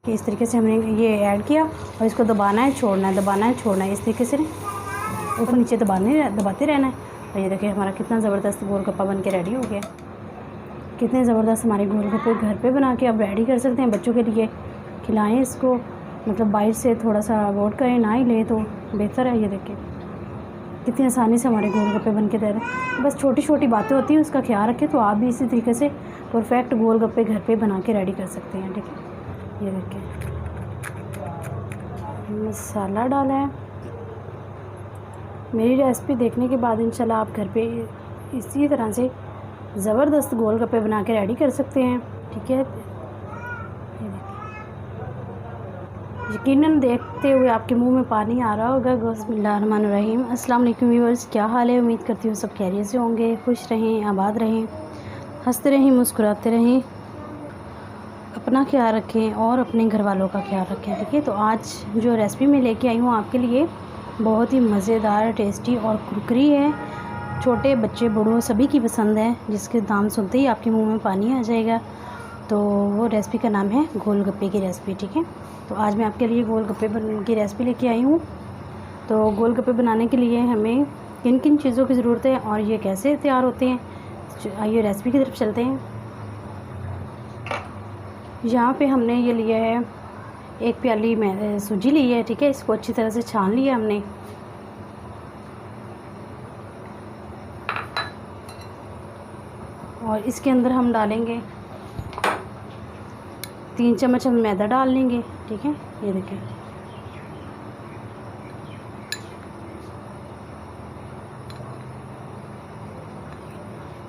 कि इस तरीके से हमने ये ऐड किया और इसको दबाना है, छोड़ना है, दबाना है, छोड़ना है, इस तरीके से ऊपर नीचे दबाते रहना है। और ये देखिए हमारा कितना ज़बरदस्त गोलगप्पा बन के रेडी हो गया। कितने ज़बरदस्त हमारे गोलगप्पे घर पे बना के आप रेडी कर सकते हैं। बच्चों के लिए खिलाएं इसको, मतलब बाहर से थोड़ा सा अवॉइड करें, ना ही लें तो बेहतर है। ये देखिए कितनी आसानी से हमारे गोलगप्पे बन के तैयार हैं। बस छोटी छोटी बातें होती हैं, उसका ख्याल रखें तो आप भी इसी तरीके से परफेक्ट गोलगप्पे घर पे बना के रेडी कर सकते हैं। ठीक है, ये देखिए मसाला डाला है। मेरी रेसिपी देखने के बाद इंशाल्लाह आप घर पे इसी तरह से ज़बरदस्त गोलगप्पे बना के रेडी कर सकते हैं। ठीक है, यकीनन देखते हुए आपके मुंह में पानी आ रहा होगा। बिस्मिल्लाहिर्रहमानिर्रहीम। अस्सलाम वालेकुम व्यूअर्स, क्या हाल है? उम्मीद करती हूँ सब खैरियत से होंगे, खुश रहें, आबाद रहें, हंसते रहें, मुस्कुराते रहें, अपना ख्याल रखें और अपने घर वालों का ख्याल रखें। ठीक है, तो आज जो रेसिपी मैं लेके आई हूँ आपके लिए बहुत ही मज़ेदार, टेस्टी और कुरकुरी है। छोटे बच्चे बड़ों सभी की पसंद है, जिसके नाम सुनते ही आपके मुँह में पानी आ जाएगा। तो वो रेसिपी का नाम है गोलगप्पे की रेसिपी। ठीक है, तो आज मैं आपके लिए गोलगप्पे की रेसिपी लेके आई हूँ। तो गोलगप्पे बनाने के लिए हमें किन किन चीज़ों की ज़रूरत है और ये कैसे तैयार होते हैं, आइए रेसिपी की तरफ चलते हैं। यहाँ पे हमने ये लिया है, एक प्याली में सूजी ली है। ठीक है, इसको अच्छी तरह से छान लिया हमने। और इसके अंदर हम डालेंगे 3 चम्मच हम मैदा डाल लेंगे। ठीक है, ये देखिए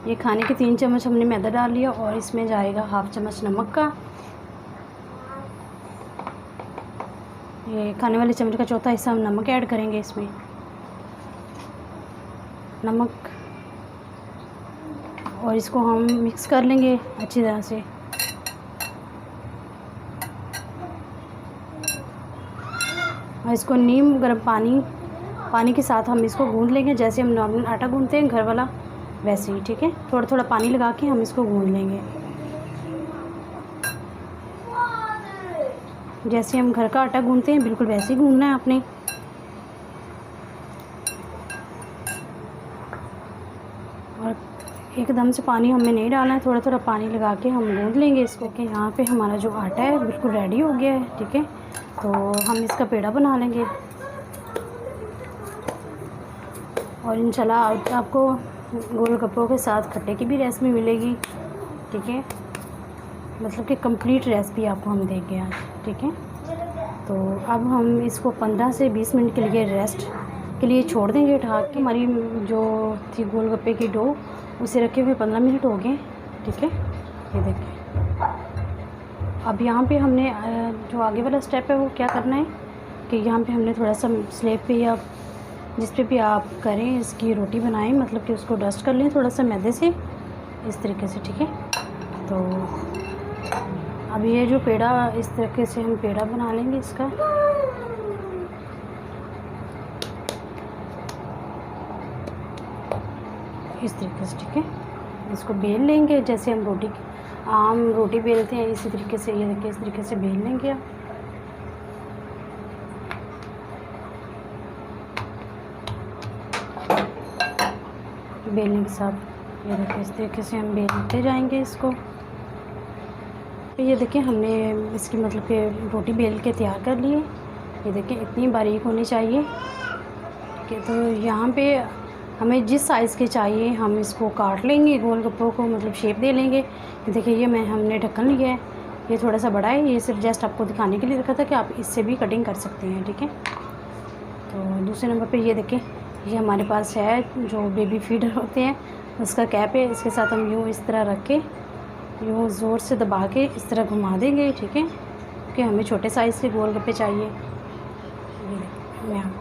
ये खाने के 3 चम्मच हमने मैदा डाल लिया और इसमें जाएगा 1/2 चम्मच नमक का। ये खाने वाले चम्मच का चौथा हिस्सा हम नमक ऐड करेंगे इसमें। नमक और इसको हम मिक्स कर लेंगे अच्छी तरह से। और इसको नीम गर्म पानी के साथ हम इसको गूंद लेंगे, जैसे हम नॉर्मल आटा गूंदते हैं घर वाला, वैसे ही। ठीक है, थोड़ा थोड़ा पानी लगा के हम इसको गूंद लेंगे, जैसे हम घर का आटा गूंदते हैं बिल्कुल वैसे ही गूंदना है आपने। और एकदम से पानी हमें नहीं डालना है, थोड़ा थोड़ा पानी लगा के हम गूंद लेंगे इसको। कि यहाँ पे हमारा जो आटा है बिल्कुल रेडी हो गया है। ठीक है, तो हम इसका पेड़ा बना लेंगे और इंशाल्लाह आपको गोलगप्पों के साथ खट्टे की भी रेसिपी मिलेगी। ठीक है, मतलब कि कंप्लीट रेसिपी आपको हम देंगे आज। ठीक है, तो अब हम इसको 15 से 20 मिनट के लिए रेस्ट के लिए छोड़ देंगे ढक के। हमारी जो थी गोलगप्पे की डो, उसे रखे हुए 15 मिनट हो गए। ठीक है, ये देखिए अब यहाँ पे हमने जो आगे वाला स्टेप है वो क्या करना है कि यहाँ पे हमने थोड़ा सा स्लेब पे या जिस पे भी आप करें इसकी रोटी बनाएं, मतलब कि उसको डस्ट कर लें थोड़ा सा मैदे से, इस तरीके से। ठीक है, तो अब ये जो पेड़ा, इस तरीके से हम पेड़ा बना लेंगे इसका। इस तरीके से। ठीक है, इसको बेल लेंगे जैसे हम आम रोटी बेलते हैं, इसी तरीके से। ये देखिए इस तरीके से बेल लेंगे आप। बेलने के साथ ये देखिए इस तरीके से हम बेलते जाएंगे इसको। ये देखिए हमने इसकी मतलब कि रोटी बेल के तैयार कर ली है। ये देखिए इतनी बारीक होनी चाहिए। ठीक है, तो यहाँ पे हमें जिस साइज़ के चाहिए हम इसको काट लेंगे, गोलगप्पों को मतलब शेप दे लेंगे। ये देखिए ये हमने ढक्कन लिया है, ये थोड़ा सा बड़ा है, ये सिर्फ जस्ट आपको दिखाने के लिए रखा था कि आप इससे भी कटिंग कर सकते हैं। ठीक है, तो दूसरे नंबर पे ये देखिए ये हमारे पास है जो बेबी फीडर होते हैं, उसका कैप है। इसके साथ हम यूँ इस तरह रख के यूँ ज़ोर से दबा के इस तरह घुमा देंगे। ठीक है, कि हमें छोटे साइज़ के गोलगप्पे चाहिए। यहाँ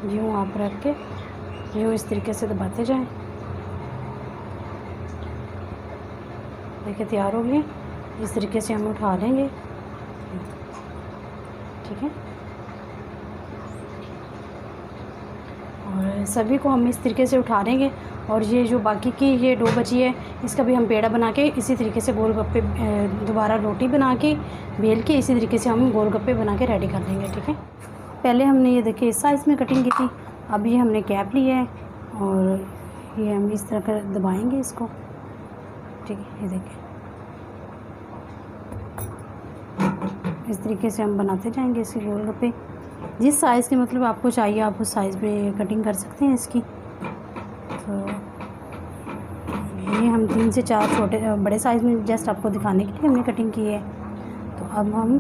यूँ आप रख के यूँ इस तरीके से दबाते जाएं। देखिए तैयार हो गए, इस तरीके से हम उठा लेंगे। ठीक है, सभी को हम इस तरीके से उठा देंगे। और ये जो बाकी की ये डो बची है, इसका भी हम पेड़ा बना के इसी तरीके से गोलगप्पे दोबारा रोटी बना के बेल के इसी तरीके से हम गोलगप्पे बना के रेडी कर लेंगे। ठीक है, पहले हमने ये देखिए इस साइज़ में कटिंग की थी, अब ये हमने कैप लिया है और ये हम इस तरह कर दबाएंगे इसको। ठीक है, ये देखिए इस तरीके से हम बनाते जाएंगे इसके गोलगप्पे। जिस साइज़ के मतलब आपको चाहिए आप उस साइज़ में कटिंग कर सकते हैं इसकी। तो ये हम 3 से 4 छोटे बड़े साइज़ में जस्ट आपको दिखाने के लिए हमने कटिंग की है। तो अब हम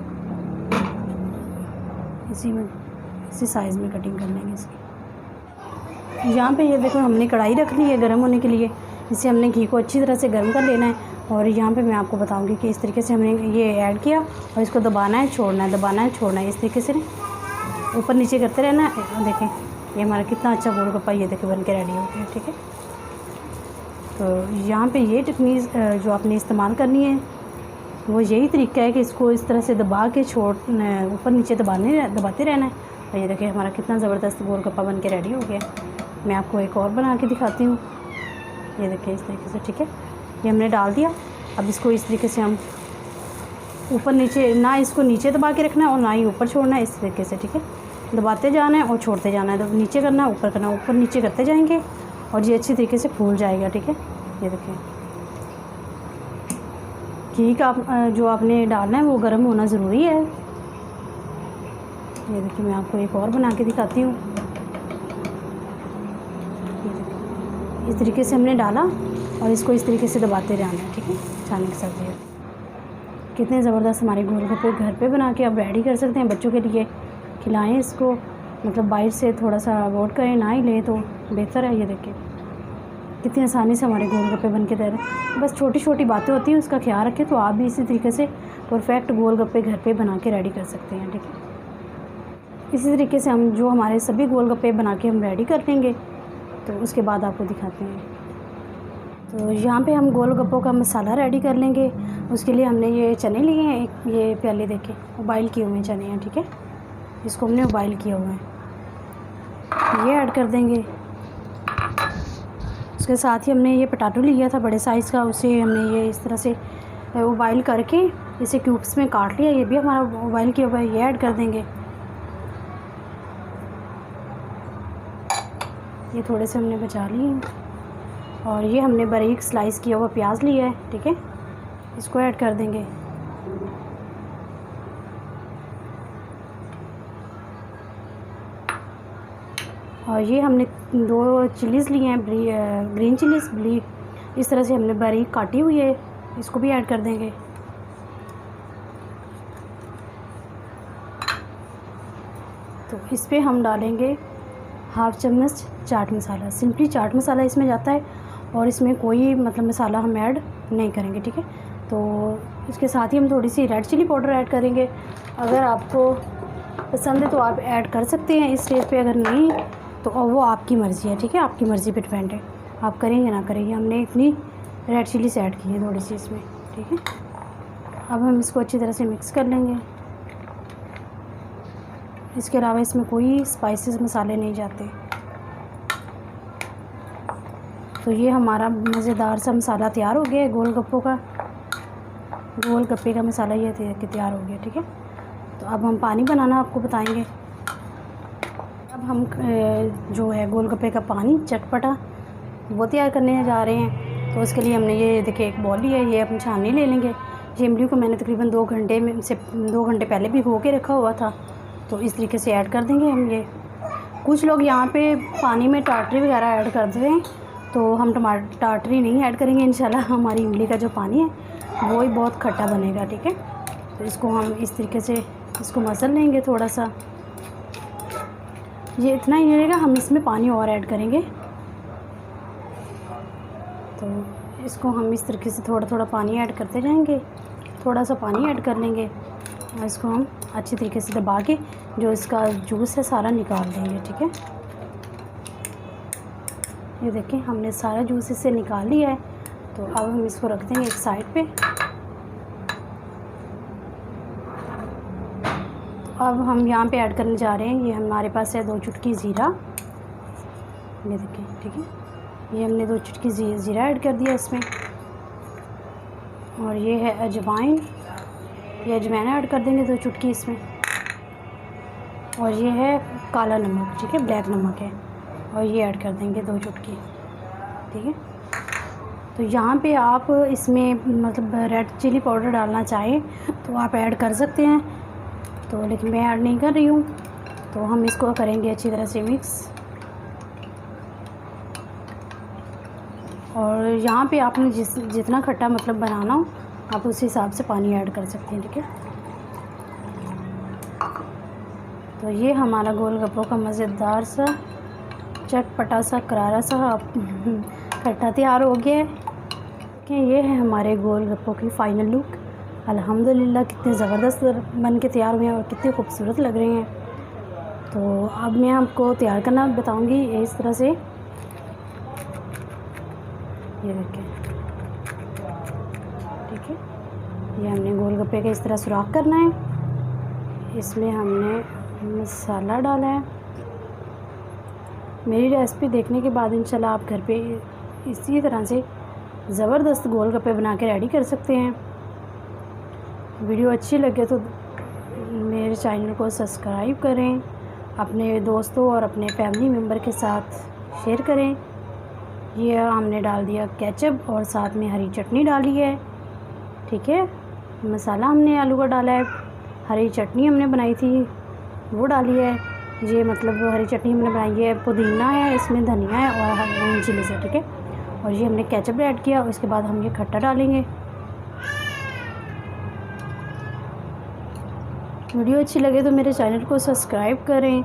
इसी साइज़ में कटिंग कर लेंगे इसकी। यहाँ पे ये देखो हमने कढ़ाई रख ली है गर्म होने के लिए। इसे हमने घी को अच्छी तरह से गर्म कर लेना है। और यहाँ पे मैं आपको बताऊँगी कि इस तरीके से हमने ये ऐड किया और इसको दबाना है, छोड़ना है, दबाना है, छोड़ना है, इस तरीके से ऊपर नीचे करते रहना है। देखें ये हमारा कितना अच्छा गोलगप्पा ये देखें बन के रेडी हो गया। ठीक है, तो यहाँ पे ये टेक्निक जो आपने इस्तेमाल करनी है वो यही तरीका है कि इसको इस तरह से दबा के ऊपर नीचे दबाते रहना है। और ये देखिए हमारा कितना ज़बरदस्त गोलगप्पा बन के रेडी हो गया। मैं आपको एक और बना के दिखाती हूँ। ये देखिए इस तरीके से। ठीक है, ये हमने डाल दिया। अब इसको इस तरीके से हम ऊपर नीचे, ना इसको नीचे दबा के रखना है और ना ही ऊपर छोड़ना है, इस तरीके से। ठीक है, दबाते जाना है और छोड़ते जाना है। तो नीचे करना है, ऊपर करना है, ऊपर नीचे करते जाएंगे और ये अच्छी तरीके से फूल जाएगा। ठीक है, ये देखिए घी का जो आपने डालना है वो गर्म होना ज़रूरी है। ये देखिए मैं आपको एक और बना के दिखाती हूँ। इस तरीके से हमने डाला और इसको इस तरीके से दबाते रहना है। ठीक है, छानने के साथ ये कितने ज़बरदस्त हमारे गोलगप्पे घर पे बना के आप रेडी कर सकते हैं। बच्चों के लिए खिलाएं इसको, मतलब बाहर से थोड़ा सा अवॉइड करें, ना ही लें तो बेहतर है। ये देखिए कितनी आसानी से हमारे गोलगप्पे बन के तैयार हैं। बस छोटी छोटी बातें होती हैं, उसका ख्याल रखें तो आप भी इसी तरीके से परफेक्ट गोलगप्पे घर पे बना के रेडी कर सकते हैं। ठीक है, इसी तरीके से हम जो हमारे सभी गोलगप्पे बना के हम रेडी कर लेंगे तो उसके बाद आपको दिखाते हैं। तो यहाँ पे हम गोलगप्पों का मसाला रेडी कर लेंगे। उसके लिए हमने ये चने लिए हैं, एक ये प्याले देखे उबाइल किए हुए चने हैं। ठीक है, इसको हमने उबाइल किया हुआ है, ये ऐड कर देंगे। उसके साथ ही हमने ये पोटैटो लिया था बड़े साइज़ का, उसे हमने ये इस तरह से उबाइल करके इसे क्यूब्स में काट लिया, ये भी हमारा उबाइल किया हुआ है, ये ऐड कर देंगे। ये थोड़े से हमने बचा लिए और ये हमने बारीक स्लाइस किया हुआ प्याज लिया है। ठीक है, इसको ऐड कर देंगे। और ये हमने 2 चिलीज़ लिए हैं, ग्रीन चिलीज़ इस तरह से हमने बारीक काटी हुई है, इसको भी ऐड कर देंगे। तो इस पे हम डालेंगे 1/2 चम्मच चाट मसाला। सिंपली चाट मसाला इसमें जाता है और इसमें कोई मतलब मसाला हम ऐड नहीं करेंगे। ठीक है, तो इसके साथ ही हम थोड़ी सी रेड चिली पाउडर ऐड करेंगे। अगर आपको पसंद है तो आप ऐड कर सकते हैं इस स्टेज पे, अगर नहीं तो वो आपकी मर्ज़ी है। ठीक है, आपकी मर्ज़ी पे डिपेंड है, आप करेंगे ना करेंगे। हमने इतनी रेड चिली से ऐड की है थोड़ी सी इसमें। ठीक है, अब हम इसको अच्छी तरह से मिक्स कर लेंगे। इसके अलावा इसमें कोई स्पाइसेस मसाले नहीं जाते। तो ये हमारा मज़ेदार सा मसाला तैयार हो गया है गोलगप्पों का, गोलगप्पे का मसाला ये तैयार हो गया। ठीक है, तो अब हम पानी बनाना आपको बताएंगे। अब हम जो है गोलगप्पे का पानी चटपटा वो तैयार करने जा रहे हैं। तो उसके लिए हमने ये देखिए एक बॉल लिया है, ये हम छाननी ले लेंगे। ये इमली को मैंने तकरीबन 2 घंटे पहले भिगो के रखा हुआ था, तो इस तरीके से ऐड कर देंगे हम ये। कुछ लोग यहाँ पे पानी में टाटरी वगैरह ऐड कर देते हैं, तो हम टाटरी नहीं ऐड करेंगे इंशाल्लाह। हमारी इमली का जो पानी है वो ही बहुत खट्टा बनेगा। ठीक है, तो इसको हम इस तरीके से इसको मसल लेंगे थोड़ा सा। ये इतना ही रहेगा, हम इसमें पानी और ऐड करेंगे। तो इसको हम इस तरीके से थोड़ा थोड़ा पानी ऐड करते जाएंगे, थोड़ा सा पानी ऐड कर लेंगे और इसको हम अच्छी तरीके से दबा के जो इसका जूस है सारा निकाल देंगे। ठीक है, ये देखें हमने सारा जूस इससे निकाल लिया है। तो अब हम इसको रख देंगे एक साइड पे। तो अब हम यहाँ पे ऐड करने जा रहे हैं, ये हमारे पास है 2 चुटकी ज़ीरा, ये देखिए, ठीक है। ये हमने 2 चुटकी ज़ीरा ऐड कर दिया इसमें, और ये है अजवाइन, ये अजवाइन ऐड कर देंगे 2 चुटकी इसमें, और ये है काला नमक, ठीक है, ब्लैक नमक है, और ये ऐड कर देंगे 2 चुटकी, ठीक है। तो यहाँ पे आप इसमें मतलब रेड चिली पाउडर डालना चाहें तो आप ऐड कर सकते हैं, तो लेकिन मैं ऐड नहीं कर रही हूँ। तो हम इसको करेंगे अच्छी तरह से मिक्स, और यहाँ पे आपने जितना खट्टा मतलब बनाना हो आप उस हिसाब से पानी ऐड कर सकते हैं, ठीक है। तो ये हमारा गोलगप्पों का मज़ेदार सा, चटपटा सा, करारा सा खट्टा तैयार हो गया है कि ये है हमारे गोलगप्पों की फ़ाइनल लुक। अल्हम्दुलिल्लाह कितने ज़बरदस्त बन के तैयार हुए हैं और कितने खूबसूरत लग रहे हैं। तो अब मैं आपको तैयार करना बताऊंगी इस तरह से। ये देखिए, ठीक है, ये हमने गोलगप्पे का इस तरह सुराख करना है। इसमें हमने मसाला डाला है। मेरी रेसिपी देखने के बाद इंशाल्लाह आप घर पे इसी तरह से ज़बरदस्त गोलगप्पे बना के रेडी कर सकते हैं। वीडियो अच्छी लगे तो मेरे चैनल को सब्सक्राइब करें, अपने दोस्तों और अपने फैमिली मेम्बर के साथ शेयर करें। ये हमने डाल दिया केचप और साथ में हरी चटनी डाली है, ठीक है। मसाला हमने आलू का डाला है, हरी चटनी हमने बनाई थी वो डाली है। ये मतलब हरी चटनी हमने बनाई है, पुदीना है, इसमें धनिया है और ग्रीन चिली से, ठीक है। और ये हमने केचप ऐड किया, उसके बाद हम ये खट्टा डालेंगे। वीडियो अच्छी लगे तो मेरे चैनल को सब्सक्राइब करें,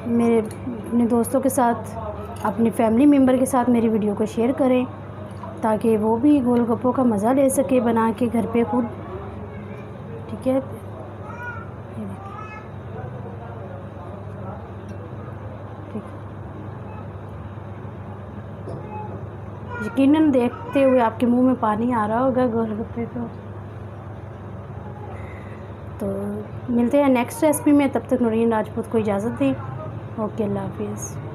मेरे अपने दोस्तों के साथ, अपनी फैमिली मेम्बर के साथ मेरी वीडियो को शेयर करें ताकि वो भी गोलगप्पों का मज़ा ले सके बना के घर पे खुद, ठीक है। यकीनन देखते हुए आपके मुंह में पानी आ रहा होगा गोलगप्पे को। तो मिलते हैं नेक्स्ट रेसिपी में, तब तक नूरीन राजपूत को इजाज़त दें। ओके, अल्लाह हाफिज़।